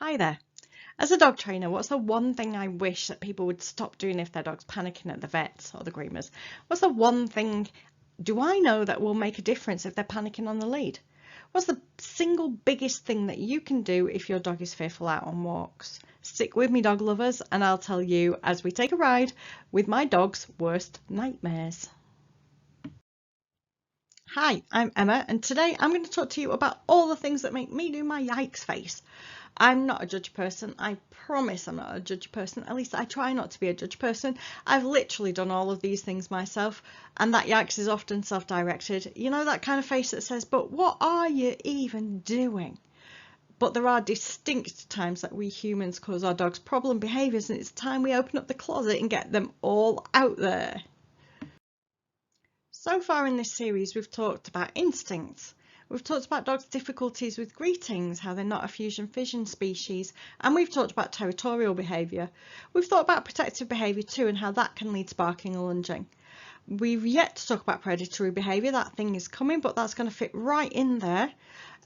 Hi there. As a dog trainer, what's the one thing I wish that people would stop doing if their dog's panicking at the vets or the groomers? What's the one thing do I know that will make a difference if they're panicking on the lead? What's the single biggest thing that you can do if your dog is fearful out on walks? Stick with me, dog lovers, and I'll tell you as we take a ride with my dog's worst nightmares. Hi, I'm Emma, and today I'm going to talk to you about all the things that make me do my yikes face. I'm not a judgy person. I promise I'm not a judgy person. At least I try not to be a judgy person. I've literally done all of these things myself, and that yikes is often self-directed. You know, that kind of face that says, but what are you even doing? But there are distinct times that we humans cause our dogs problem behaviours, and it's time we open up the closet and get them all out there. So far in this series, we've talked about instincts. We've talked about dogs' difficulties with greetings, how they're not a fusion-fission species, and we've talked about territorial behaviour. We've thought about protective behaviour too, and how that can lead to barking or lunging. We've yet to talk about predatory behaviour. That thing is coming, but that's going to fit right in there.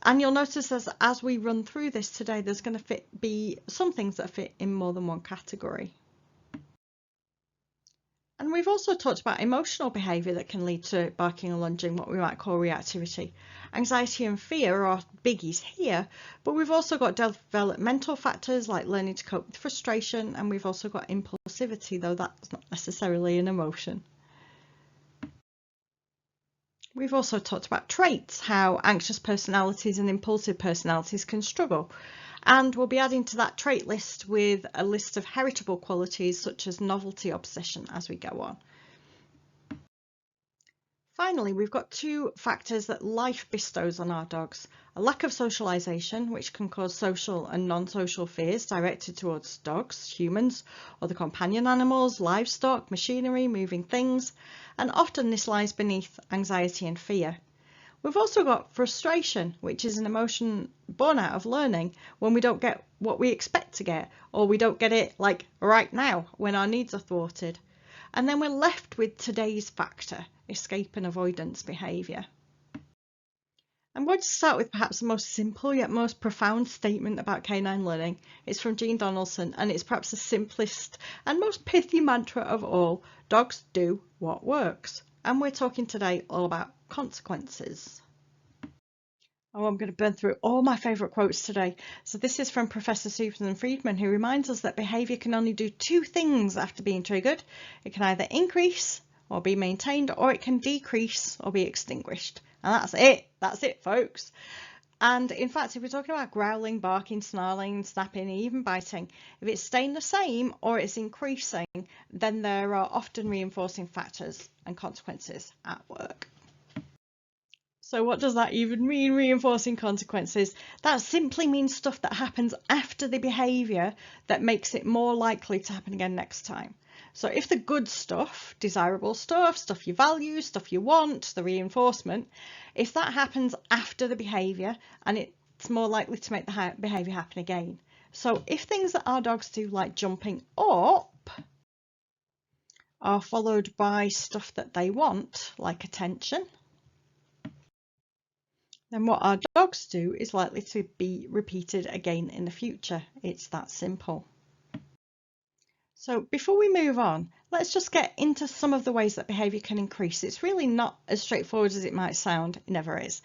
And you'll notice as we run through this today, there's going to be some things that fit in more than one category. And we've also talked about emotional behaviour that can lead to barking or lunging, what we might call reactivity. Anxiety and fear are biggies here, but we've also got developmental factors like learning to cope with frustration, and we've also got impulsivity, though that's not necessarily an emotion. We've also talked about traits, how anxious personalities and impulsive personalities can struggle. And we'll be adding to that trait list with a list of heritable qualities such as novelty obsession as we go on. Finally, we've got two factors that life bestows on our dogs. A lack of socialisation, which can cause social and non-social fears directed towards dogs, humans, other companion animals, livestock, machinery, moving things, and often this lies beneath anxiety and fear. We've also got frustration, which is an emotion born out of learning when we don't get what we expect to get, or we don't get it like right now when our needs are thwarted. And then we're left with today's factor, escape and avoidance behaviour. I'm going to start with perhaps the most simple yet most profound statement about canine learning. It's from JEAN Donaldson, and it's perhaps the simplest and most pithy mantra of all. Dogs do what works. And we're talking today all about consequences. Oh, I'm going to burn through all my favourite quotes today. So this is from Professor Susan Friedman, who reminds us that behaviour can only do two things after being triggered. It can either increase or be maintained, or it can decrease or be extinguished. And that's it. That's it, folks. And in fact, if we're talking about growling, barking, snarling, snapping, even biting, if it's staying the same or it's increasing, then there are often reinforcing factors and consequences at work. So what does that even mean, reinforcing consequences? That simply means stuff that happens after the behaviour that makes it more likely to happen again next time. So if the good stuff, desirable stuff, stuff you value, stuff you want, the reinforcement, if that happens after the behaviour, and it's more likely to make the behaviour happen again. So if things that our dogs do, like jumping up, are followed by stuff that they want, like attention, then what our dogs do is likely to be repeated again in the future. It's that simple. So before we move on, let's just get into some of the ways that behaviour can increase. It's really not as straightforward as it might sound. It never is.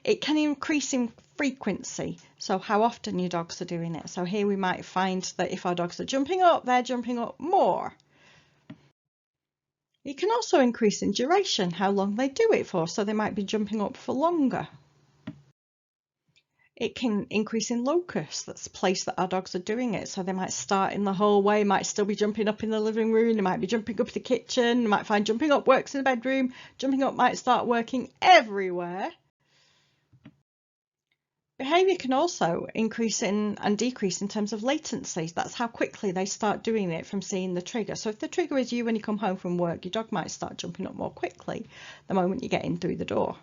It can increase in frequency, so how often your dogs are doing it. So here we might find that if our dogs are jumping up, they're jumping up more. It can also increase in duration, how long they do it for, so they might be jumping up for longer. It can increase in locus, that's the place that our dogs are doing it. So they might start in the hallway, might still be jumping up in the living room, they might be jumping up the kitchen, they might find jumping up works in the bedroom, jumping up might start working everywhere. Behaviour can also increase in and decrease in terms of latency. That's how quickly they start doing it from seeing the trigger. So if the trigger is you when you come home from work, your dog might start jumping up more quickly the moment you get in through the door.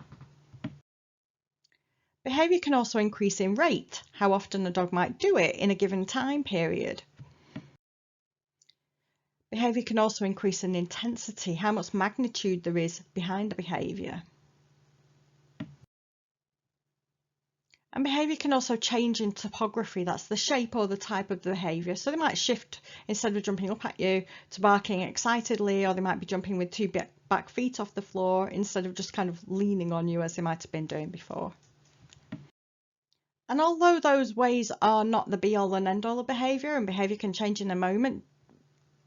Behaviour can also increase in rate, how often a dog might do it in a given time period. Behaviour can also increase in intensity, how much magnitude there is behind the behaviour. And behaviour can also change in topography. That's the shape or the type of the behaviour. So they might shift, instead of jumping up at you, to barking excitedly, or they might be jumping with two back feet off the floor instead of just kind of leaning on you as they might have been doing before. And although those ways are not the be-all and end-all of behaviour, and behaviour can change in a moment,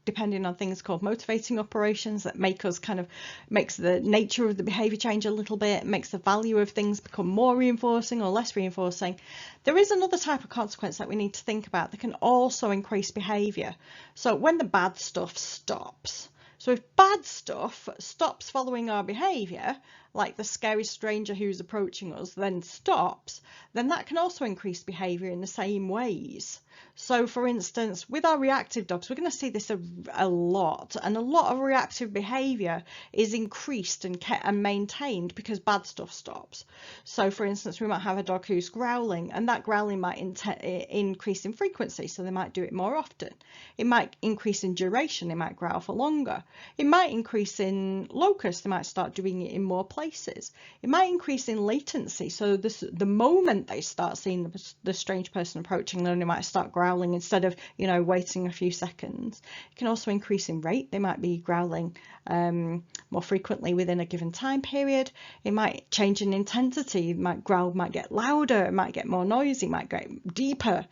depending on things called motivating operations that makes the nature of the behaviour change a little bit, makes the value of things become more reinforcing or less reinforcing. There is another type of consequence that we need to think about that can also increase behaviour. So when the bad stuff stops. So if bad stuff stops following our behaviour, like the scary stranger who's approaching us then stops, then that can also increase behaviour in the same ways. So for instance, with our reactive dogs, we're going to see this a lot, and a lot of reactive behaviour is increased and maintained because bad stuff stops. So for instance, we might have a dog who's growling, and that growling might increase in frequency, so they might do it more often. It might increase in duration, they might growl for longer. It might increase in locus, they might start doing it in more places. It might increase in latency, so the moment they start seeing the strange person approaching them, they might start growling instead of waiting a few seconds. It can also increase in rate. They might be growling more frequently within a given time period. It might change in intensity. Growl might get louder, it might get more noisy, it might get deeper.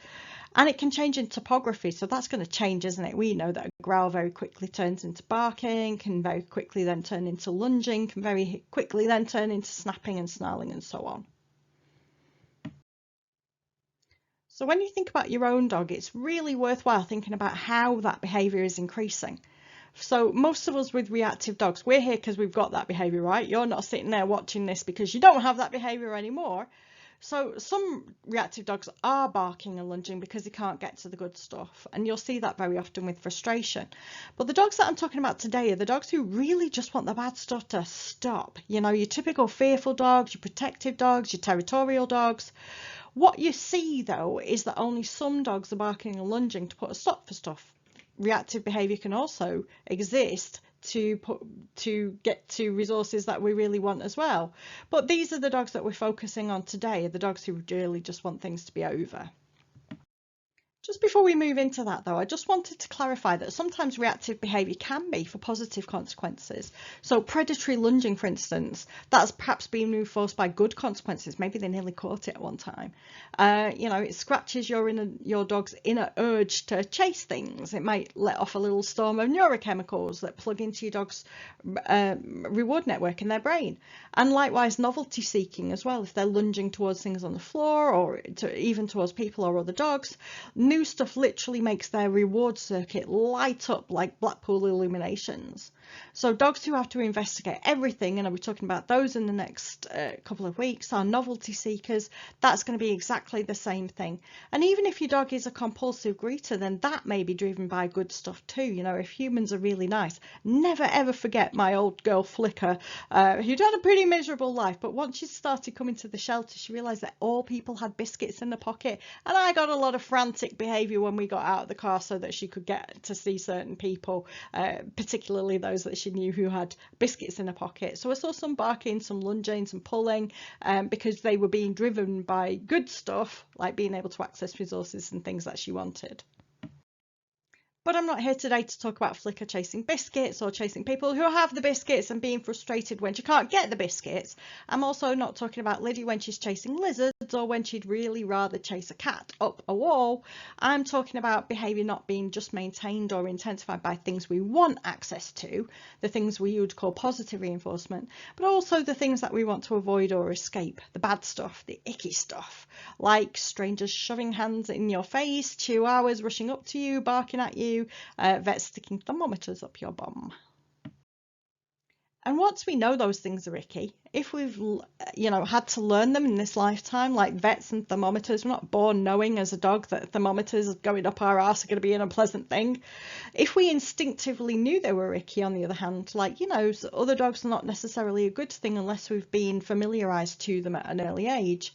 And it can change in topography, so that's going to change, isn't it? We know that a growl very quickly turns into barking, can very quickly then turn into lunging, can very quickly then turn into snapping and snarling and so on. So when you think about your own dog, it's really worthwhile thinking about how that behaviour is increasing. So most of us with reactive dogs, we're here because we've got that behaviour, right? You're not sitting there watching this because you don't have that behaviour anymore. So some reactive dogs are barking and lunging because they can't get to the good stuff, and you'll see that very often with frustration. But the dogs that I'm talking about today are the dogs who really just want the bad stuff to stop. Your typical fearful dogs, your protective dogs, your territorial dogs. What you see though is that only some dogs are barking and lunging to put a stop for stuff. Reactive behaviour can also exist to get to resources that we really want as well. But these are the dogs that we're focusing on today, the dogs who really just want things to be over. Just before we move into that though, I just wanted to clarify that sometimes reactive behaviour can be for positive consequences. So predatory lunging, for instance, that's perhaps being reinforced by good consequences. Maybe they nearly caught it at one time. It scratches your dog's inner urge to chase things. It might let off a little storm of neurochemicals that plug into your dog's reward network in their brain. And likewise, novelty seeking as well. If they're lunging towards things on the floor or even towards people or other dogs, new stuff literally makes their reward circuit light up like Blackpool illuminations. So dogs who have to investigate everything, and I'll be talking about those in the next couple of weeks, are novelty seekers. That's going to be exactly the same thing. And even if your dog is a compulsive greeter, then that may be driven by good stuff too. If humans are really nice, never ever forget my old girl Flicker, who'd had a pretty miserable life, but once she started coming to the shelter, she realised that all people had biscuits in the pocket, and I got a lot of frantic behaviour when we got out of the car so that she could get to see certain people, particularly those that she knew who had biscuits in a pocket. So I saw some barking, some lunging, some pulling, because they were being driven by good stuff like being able to access resources and things that she wanted. But I'm not here today to talk about Flicker chasing biscuits or chasing people who have the biscuits and being frustrated when she can't get the biscuits. I'm also not talking about Liddy when she's chasing lizards or when she'd really rather chase a cat up a wall. I'm talking about behaviour not being just maintained or intensified by things we want access to, the things we would call positive reinforcement, but also the things that we want to avoid or escape, the bad stuff, the icky stuff, like strangers shoving hands in your face, chihuahuas rushing up to you, barking at you, vets sticking thermometers up your bum. And once we know those things are icky, if we've had to learn them in this lifetime, like vets and thermometers, we're not born knowing as a dog that thermometers going up our arse are going to be an unpleasant thing. If we instinctively knew they were icky, on the other hand, other dogs are not necessarily a good thing unless we've been familiarised to them at an early age.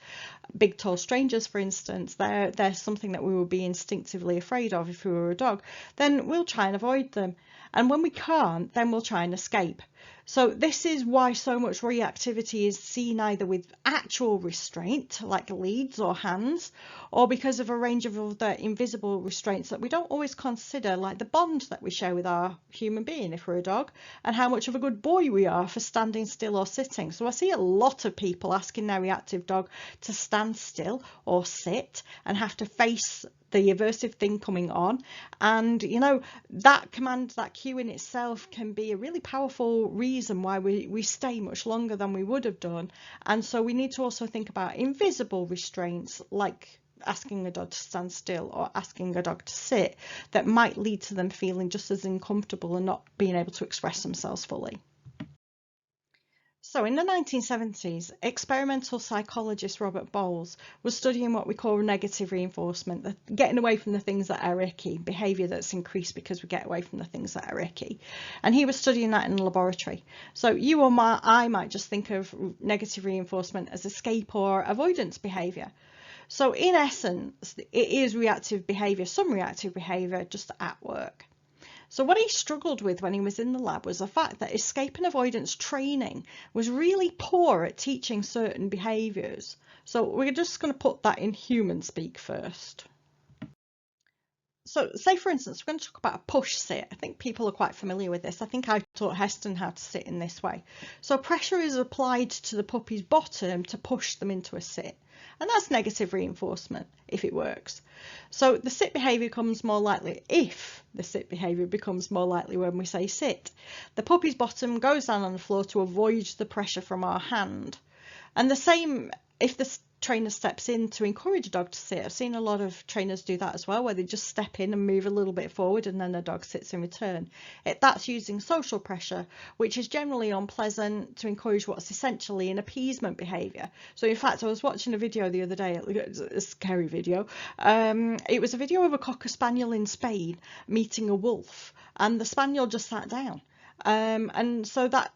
Big tall strangers, for instance, they're something that we would be instinctively afraid of if we were a dog. Then we'll try and avoid them, and when we can't, then we'll try and escape. So this is why so much reactivity is seen either with actual restraint, like leads or hands, or because of a range of other invisible restraints that we don't always consider, like the bond that we share with our human being if we're a dog, and how much of a good boy we are for standing still or sitting. So I see a lot of people asking their reactive dog to stand still or sit and have to face the aversive thing coming on, and you know, that command, that cue in itself can be a really powerful reason why we stay much longer than we would have done. And so we need to also think about invisible restraints, like asking a dog to stand still or asking a dog to sit, that might lead to them feeling just as uncomfortable and not being able to express themselves fully. So in the 1970s, experimental psychologist Robert Bowles was studying what we call negative reinforcement, getting away from the things that are icky, behaviour that's increased because we get away from the things that are icky. And he was studying that in a laboratory. So you or I might just think of negative reinforcement as escape or avoidance behaviour. So in essence, it is reactive behaviour, some reactive behaviour just at work. So what he struggled with when he was in the lab was the fact that escape and avoidance training was really poor at teaching certain behaviours. So we're just going to put that in human speak first. So say for instance, we're going to talk about a push sit. I think people are quite familiar with this. I think I taught Heston how to sit in this way. So pressure is applied to the puppy's bottom to push them into a sit. And that's negative reinforcement if it works. So the sit behaviour becomes more likely if the sit behaviour becomes more likely when we say sit. The puppy's bottom goes down on the floor to avoid the pressure from our hand. And the same if the trainer steps in to encourage a dog to sit. I've seen a lot of trainers do that as well, where they just step in and move a little bit forward and then the dog sits in return. That's using social pressure, which is generally unpleasant, to encourage what's essentially an appeasement behaviour. So in fact, I was watching a video the other day, a scary video. It was a video of a Cocker Spaniel in Spain meeting a wolf, and the Spaniel just sat down. And so that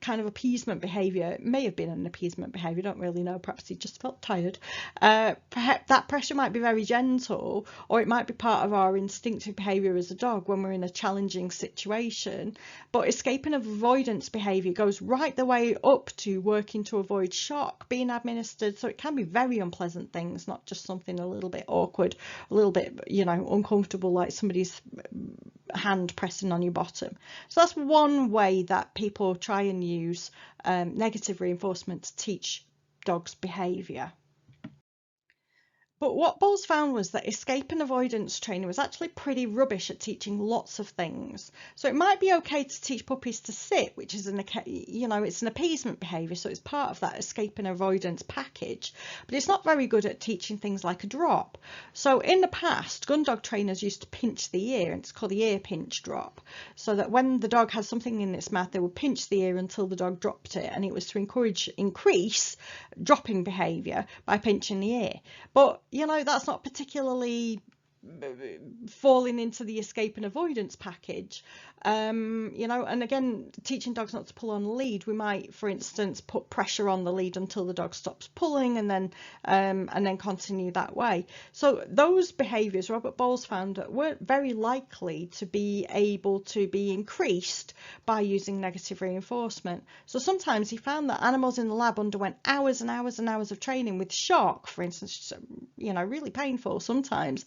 kind of appeasement behaviour may have been an appeasement behaviour, don't really know, perhaps he just felt tired. Perhaps that pressure might be very gentle, or it might be part of our instinctive behaviour as a dog when we're in a challenging situation. But escape and avoidance behaviour goes right the way up to working to avoid shock being administered, so it can be very unpleasant things, not just something a little bit awkward, a little bit, you know, uncomfortable, like somebody's hand pressing on your bottom. So that's one way that people try and use negative reinforcement to teach dogs behaviour. But what Bowles found was that escape and avoidance training was actually pretty rubbish at teaching lots of things. So it might be okay to teach puppies to sit, which is it's an appeasement behaviour, so it's part of that escape and avoidance package. But it's not very good at teaching things like a drop. So in the past, gun dog trainers used to pinch the ear, and it's called the ear pinch drop. So that when the dog has something in its mouth, they would pinch the ear until the dog dropped it, and it was to increase dropping behaviour by pinching the ear. But you know, that's not particularly falling into the escape and avoidance package. And again, teaching dogs not to pull on the lead, we might, for instance, put pressure on the lead until the dog stops pulling, and then continue that way. So those behaviours, Robert Bowles found, weren't very likely to be able to be increased by using negative reinforcement. So sometimes he found that animals in the lab underwent hours and hours and hours of training with shock, for instance, really painful sometimes,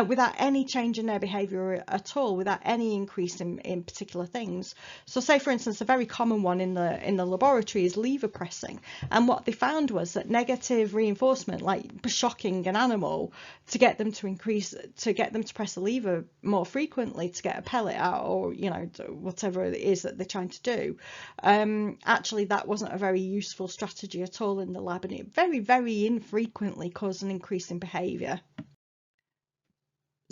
without any change in their behaviour at all, without any increase in particular things. So say for instance, a very common one in the laboratory is lever pressing, and what they found was that negative reinforcement, like shocking an animal to get them to press a lever more frequently to get a pellet out, or whatever it is that they're trying to do, actually that wasn't a very useful strategy at all in the lab, and it very, very infrequently caused an increase in behaviour.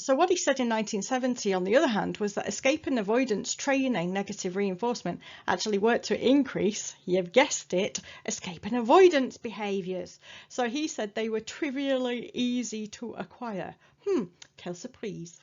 So what he said in 1970, on the other hand, was that escape and avoidance training, negative reinforcement, actually worked to increase, you've guessed it, escape and avoidance behaviours. So he said they were trivially easy to acquire. Quelle surprise.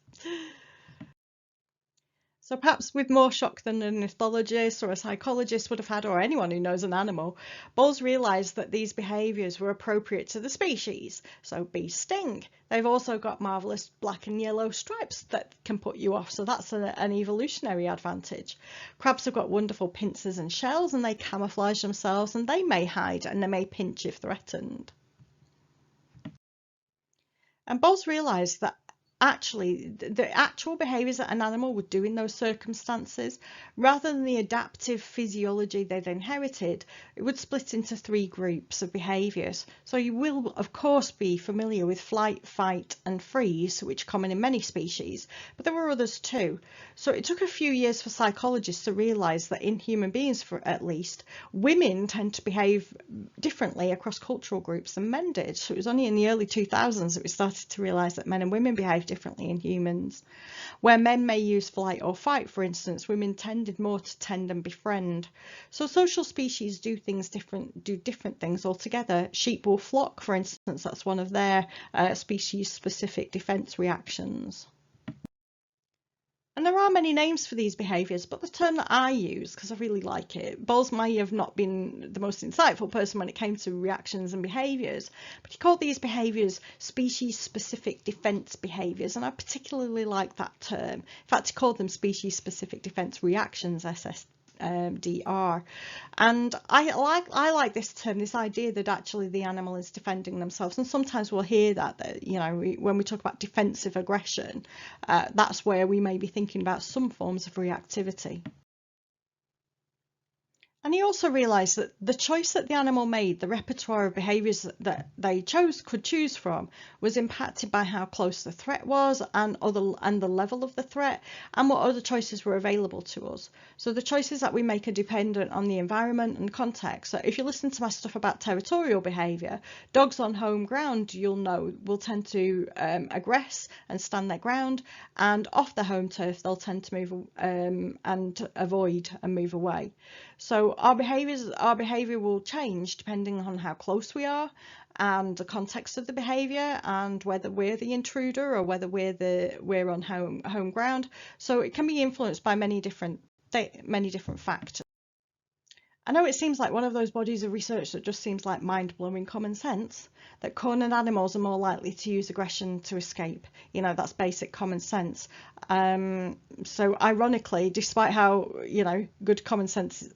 So perhaps with more shock than an ethologist or a psychologist would have had, or anyone who knows an animal, Bowles realised that these behaviours were appropriate to the species. So bees sting. They've also got marvellous black and yellow stripes that can put you off, so that's an evolutionary advantage. Crabs have got wonderful pincers and shells, and they camouflage themselves, and they may hide and they may pinch if threatened. And Bowles realised that actually the actual behaviours that an animal would do in those circumstances, rather than the adaptive physiology they'd inherited, it would split into three groups of behaviours. So you will of course be familiar with flight, fight and freeze, which are common in many species, but there were others too. So it took a few years for psychologists to realise that in human beings, for at least, women tend to behave differently across cultural groups than men did. So it was only in the early 2000s that we started to realise that men and women behave differently in humans. Where men may use flight or fight, for instance, women tended more to tend and befriend. So social species do different things altogether. Sheep will flock, for instance, that's one of their species-specific defence reactions. And there are many names for these behaviours, but the term that I use, because I really like it, Bowles may have not been the most insightful person when it came to reactions and behaviours, but he called these behaviours species-specific defence behaviours, and I particularly like that term. In fact, he called them species-specific defence reactions, SSDR. And I like this term, this idea that actually the animal is defending themselves. And sometimes we'll hear that you know, when we talk about defensive aggression, that's where we may be thinking about some forms of reactivity. And he also realised that the choice that the animal made, the repertoire of behaviours that they could choose from, was impacted by how close the threat was and the level of the threat, and what other choices were available to us. So the choices that we make are dependent on the environment and context. So if you listen to my stuff about territorial behaviour, dogs on home ground, you'll know, will tend to aggress and stand their ground, and off the home turf they'll tend to move and avoid and move away. So our behaviour will change depending on how close we are and the context of the behaviour, and whether we're the intruder or whether we're on home ground. So it can be influenced by many different factors. I know it seems like one of those bodies of research that just seems like mind-blowing common sense, that cornered animals are more likely to use aggression to escape. You know, that's basic common sense. So ironically, despite how, you know, good common sense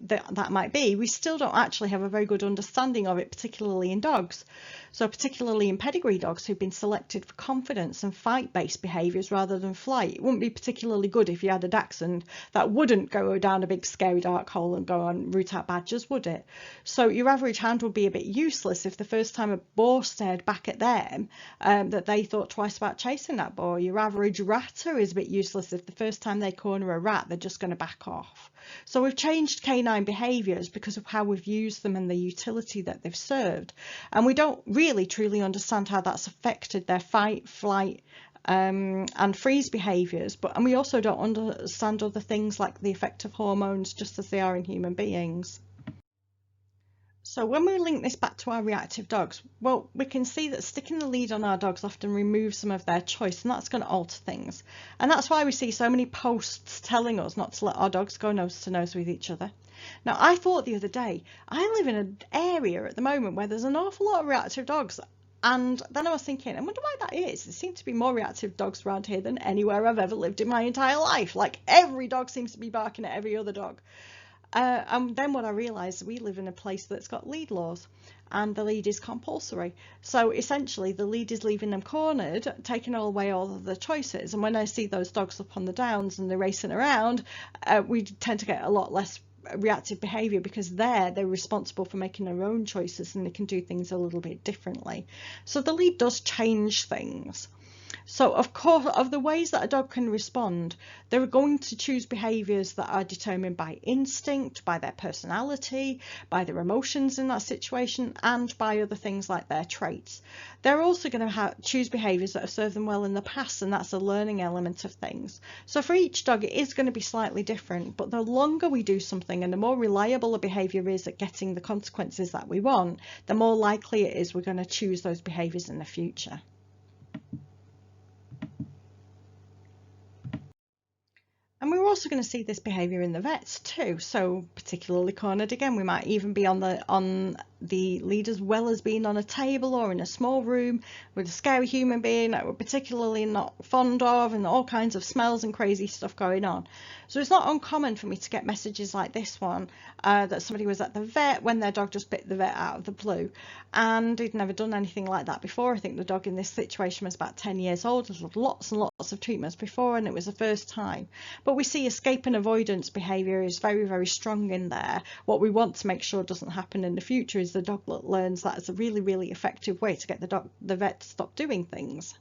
that might be, we still don't actually have a very good understanding of it, particularly in dogs. So particularly in pedigree dogs who've been selected for confidence and fight-based behaviours rather than flight. It wouldn't be particularly good if you had a dachshund that wouldn't go down a big scary dark hole and go on root out badgers, would it? So your average hound would be a bit useless if the first time a boar stared back at them that they thought twice about chasing that boar. Your average ratter is a bit useless if the first time they corner a rat they're just going to back off. So we've changed canine behaviours because of how we've used them and the utility that they've served, and we don't really truly understand how that's affected their fight, flight and freeze behaviours, and we also don't understand other things like the effect of hormones, just as they are in human beings. So when we link this back to our reactive dogs, well, we can see that sticking the lead on our dogs often removes some of their choice, and that's going to alter things. And that's why we see so many posts telling us not to let our dogs go nose to nose with each other. Now, I thought the other day, I live in an area at the moment where there's an awful lot of reactive dogs. And then I was thinking, I wonder why that is. There seem to be more reactive dogs around here than anywhere I've ever lived in my entire life. Like, every dog seems to be barking at every other dog. And then what I realised, we live in a place that's got lead laws, and the lead is compulsory. So essentially the lead is leaving them cornered, taking away all of the choices. And when I see those dogs up on the downs and they're racing around, we tend to get a lot less reactive behaviour, because they're responsible for making their own choices and they can do things a little bit differently. So the lead does change things. So of course, of the ways that a dog can respond, they're going to choose behaviours that are determined by instinct, by their personality, by their emotions in that situation, and by other things like their traits. They're also going to choose behaviours that have served them well in the past, and that's a learning element of things. So for each dog, it is going to be slightly different, but the longer we do something and the more reliable a behaviour is at getting the consequences that we want, the more likely it is we're going to choose those behaviours in the future. And we also going to see this behaviour in the vets too. So particularly cornered again, we might even be on the lead as well as being on a table or in a small room with a scary human being that we're particularly not fond of, and all kinds of smells and crazy stuff going on. So it's not uncommon for me to get messages like this one, that somebody was at the vet when their dog just bit the vet out of the blue, and he'd never done anything like that before. I think the dog in this situation was about 10 years old. There's lots and lots of treatments before, and it was the first time. But we see escape and avoidance behaviour is very, very strong in there. What we want to make sure doesn't happen in the future is the dog learns that it's a really, really effective way to get the vet to stop doing things.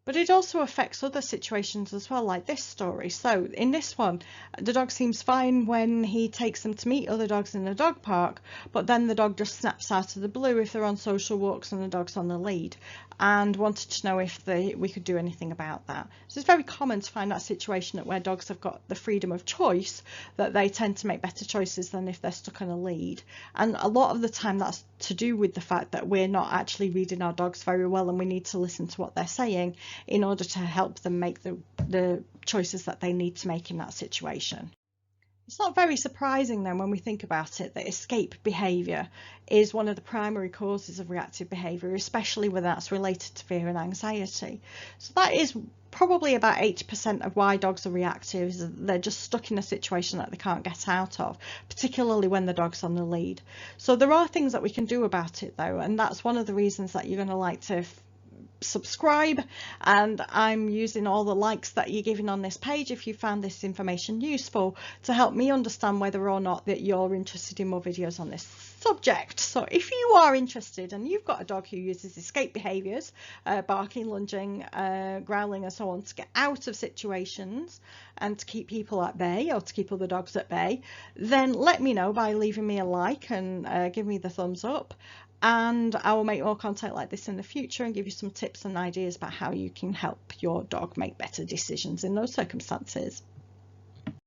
But it also affects other situations as well, like this story. So in this one, the dog seems fine when he takes them to meet other dogs in the dog park, but then the dog just snaps out of the blue if they're on social walks and the dog's on the lead, and wanted to know if we could do anything about that. So it's very common to find that situation where dogs have got the freedom of choice, that they tend to make better choices than if they're stuck on a lead. And a lot of the time that's to do with the fact that we're not actually reading our dogs very well, and we need to listen to what they're saying in order to help them make the choices that they need to make in that situation. It's not very surprising then when we think about it that escape behaviour is one of the primary causes of reactive behaviour, especially when that's related to fear and anxiety. So that is probably about 80% of why dogs are reactive, is they're just stuck in a situation that they can't get out of, particularly when the dog's on the lead. So there are things that we can do about it though, and that's one of the reasons that you're going to like to subscribe, and I'm using all the likes that you're giving on this page if you found this information useful to help me understand whether or not that you're interested in more videos on this subject. So if you are interested and you've got a dog who uses escape behaviours, barking, lunging, growling and so on, to get out of situations and to keep people at bay or to keep other dogs at bay, then let me know by leaving me a like and give me the thumbs up. And I will make more content like this in the future and give you some tips and ideas about how you can help your dog make better decisions in those circumstances.